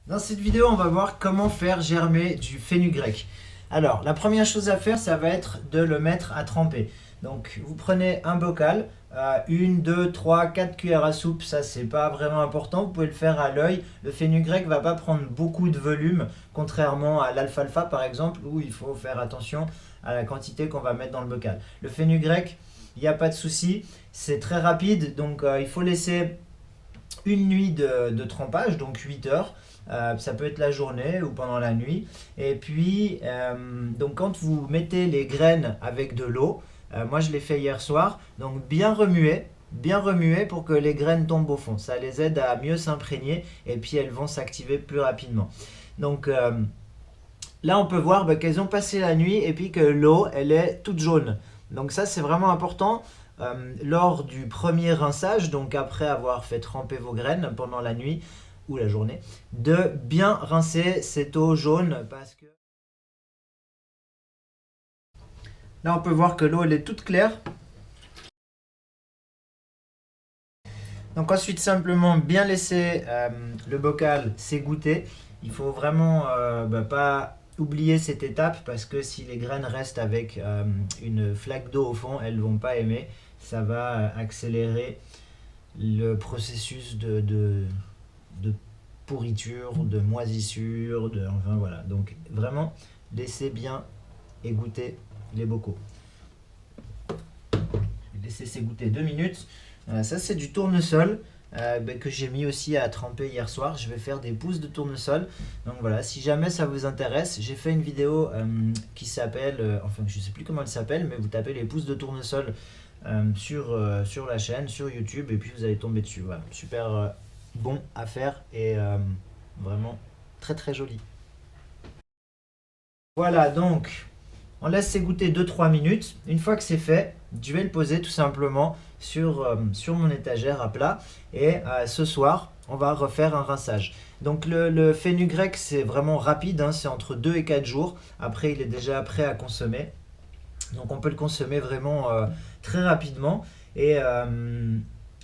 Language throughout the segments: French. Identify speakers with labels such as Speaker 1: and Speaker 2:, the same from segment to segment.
Speaker 1: Dans cette vidéo, on va voir comment faire germer du fenugrec. Alors, la première chose à faire, ça va être de le mettre à tremper. Donc, vous prenez un bocal, 1, 2, 3, 4 cuillères à soupe, ça c'est pas vraiment important, vous pouvez le faire à l'œil. Le fenugrec va pas prendre beaucoup de volume, contrairement à l'alfalfa par exemple, où il faut faire attention à la quantité qu'on va mettre dans le bocal. Le fenugrec, il n'y a pas de souci, c'est très rapide, donc il faut laisser une nuit de trempage, donc 8 heures. Ça peut être la journée ou pendant la nuit. Et puis, donc quand vous mettez les graines avec de l'eau, moi je l'ai fait hier soir, donc bien remuer pour que les graines tombent au fond. Ça les aide à mieux s'imprégner et puis elles vont s'activer plus rapidement. Donc là, on peut voir qu'elles ont passé la nuit et puis que l'eau, elle est toute jaune. Donc ça, c'est vraiment important. Lors du premier rinçage, donc après avoir fait tremper vos graines pendant la nuit ou la journée, de bien rincer cette eau jaune parce que là, on peut voir que l'eau, elle est toute claire. Donc ensuite, simplement bien laisser le bocal s'égoutter. Il faut vraiment pas oublier cette étape parce que si les graines restent avec une flaque d'eau au fond, elles ne vont pas aimer. Ça va accélérer le processus de pourriture, de moisissure, enfin voilà. Donc vraiment, laissez bien égoutter les bocaux. Laissez s'égoutter 2 minutes. Ça c'est du tournesol que j'ai mis aussi à tremper hier soir. Je vais faire des pousses de tournesol. Donc voilà, si jamais ça vous intéresse, j'ai fait une vidéo qui s'appelle, enfin je sais plus comment elle s'appelle, mais vous tapez les pousses de tournesol sur la chaîne, sur YouTube, et puis vous allez tomber dessus. Voilà, super bon à faire et vraiment très très joli. Voilà, donc on laisse s'égoutter 2-3 minutes. Une fois que c'est fait, je vais le poser tout simplement sur mon étagère à plat. Et ce soir, on va refaire un rinçage. Donc le fenugrec, c'est vraiment rapide, hein, c'est entre 2 et 4 jours. Après, il est déjà prêt à consommer. Donc on peut le consommer vraiment très rapidement. Et, euh,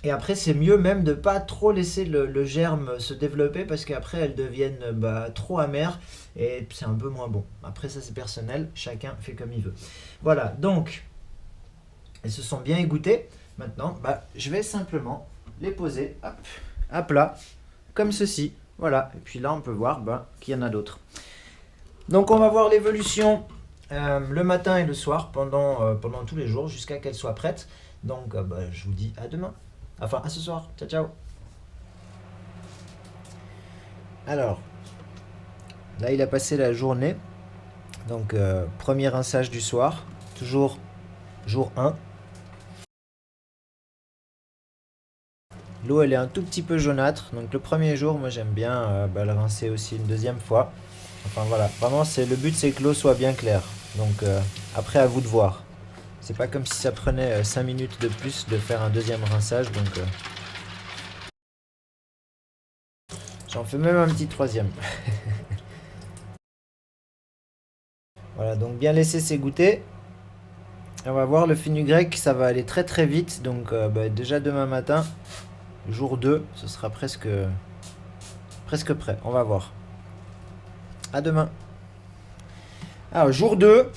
Speaker 1: et après, c'est mieux même de ne pas trop laisser le germe se développer parce qu'après, elles deviennent trop amères et c'est un peu moins bon. Après, ça c'est personnel, chacun fait comme il veut. Voilà, donc, elles se sont bien égouttées. Maintenant, je vais simplement les poser hop, à plat, comme ceci. Voilà, et puis là, on peut voir qu'il y en a d'autres. Donc, on va voir l'évolution le matin et le soir pendant tous les jours jusqu'à qu'elles soient prêtes. Donc, je vous dis à demain. Enfin, à ce soir. Ciao, ciao. Alors, là, il a passé la journée. Donc, premier rinçage du soir. Toujours jour 1. L'eau, elle est un tout petit peu jaunâtre. Donc, le premier jour, moi, j'aime bien le rincer aussi une deuxième fois. Enfin, voilà. Vraiment, le but, c'est que l'eau soit bien claire. Donc, après, à vous de voir. C'est pas comme si ça prenait 5 minutes de plus de faire un deuxième rinçage. Donc, j'en fais même un petit troisième. Voilà, donc bien laisser s'égoutter. On va voir le fenugrec, ça va aller très très vite. Donc déjà demain matin, jour 2, ce sera presque prêt. On va voir. À demain. Alors jour 2,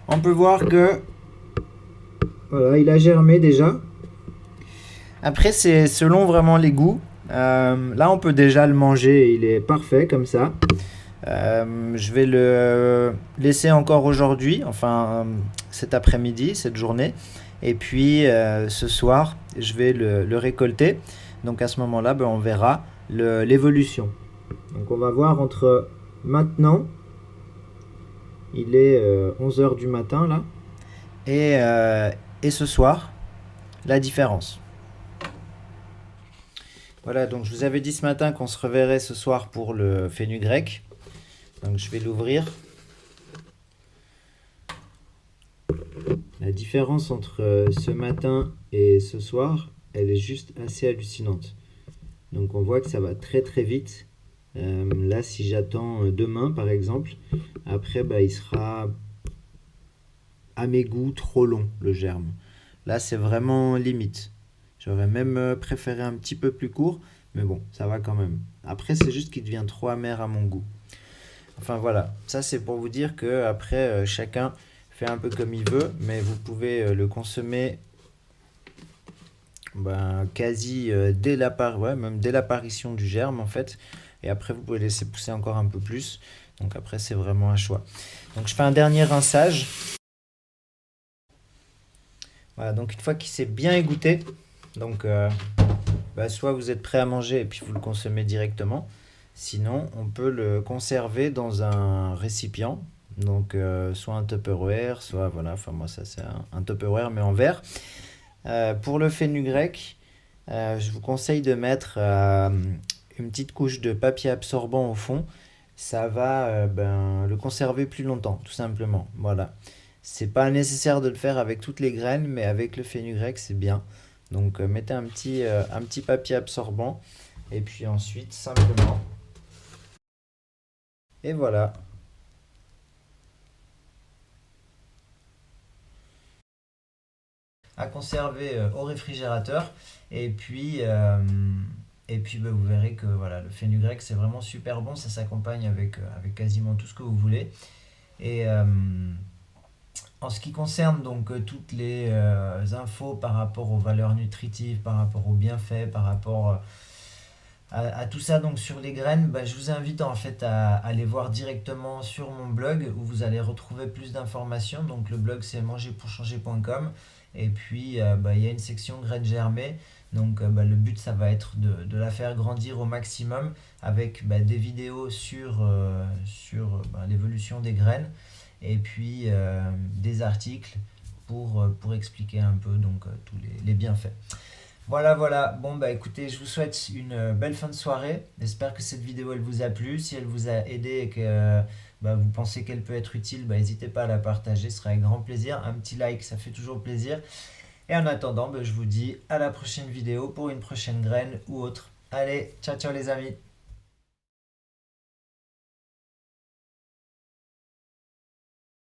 Speaker 1: on peut voir que voilà, il a germé déjà. Après c'est selon vraiment les goûts. Là on peut déjà le manger, il est parfait comme ça. Je vais le laisser encore aujourd'hui, enfin cet après-midi, cette journée. Et puis ce soir, je vais le récolter. Donc à ce moment-là, on verra l'évolution. Donc on va voir entre maintenant, il est 11 h du matin là, et ce soir, la différence. Voilà, donc je vous avais dit ce matin qu'on se reverrait ce soir pour le fenugrec. Donc je vais l'ouvrir. La différence entre ce matin et ce soir, elle est juste assez hallucinante. Donc on voit que ça va très très vite. Là, si j'attends demain par exemple, après il sera à mes goûts trop long le germe. Là, c'est vraiment limite. J'aurais même préféré un petit peu plus court, Mais bon, ça va quand même. Après, c'est juste qu'il devient trop amer à mon goût. Enfin voilà, ça c'est pour vous dire que après chacun fait un peu comme il veut, mais vous pouvez le consommer quasi même dès l'apparition du germe en fait. Et après vous pouvez laisser pousser encore un peu plus. Donc après c'est vraiment un choix. Donc je fais un dernier rinçage. Voilà, donc une fois qu'il s'est bien égoutté, donc soit vous êtes prêt à manger et puis vous le consommez directement. Sinon, on peut le conserver dans un récipient, donc soit un Tupperware, soit voilà, enfin moi ça c'est un Tupperware mais en verre. Pour le fenugrec, je vous conseille de mettre une petite couche de papier absorbant au fond. Ça va le conserver plus longtemps, tout simplement. Voilà. C'est pas nécessaire de le faire avec toutes les graines, mais avec le fenugrec c'est bien. Donc mettez un petit papier absorbant et puis ensuite simplement. Et voilà. À conserver au réfrigérateur. Et puis vous verrez que voilà, le fenugrec c'est vraiment super bon. Ça s'accompagne avec quasiment tout ce que vous voulez. Et en ce qui concerne donc toutes les infos par rapport aux valeurs nutritives, par rapport aux bienfaits, par rapport à tout ça donc sur les graines, je vous invite en fait à aller voir directement sur mon blog où vous allez retrouver plus d'informations. Donc le blog c'est mangerpourchanger.com et puis il y a une section graines germées. Donc le but ça va être de la faire grandir au maximum avec des vidéos sur l'évolution des graines et puis des articles pour expliquer un peu donc tous les bienfaits. Voilà. Bon, écoutez, je vous souhaite une belle fin de soirée. J'espère que cette vidéo, elle vous a plu. Si elle vous a aidé et que vous pensez qu'elle peut être utile, n'hésitez pas à la partager. Ce sera avec grand plaisir. Un petit like, ça fait toujours plaisir. Et en attendant, je vous dis à la prochaine vidéo pour une prochaine graine ou autre. Allez, ciao les amis!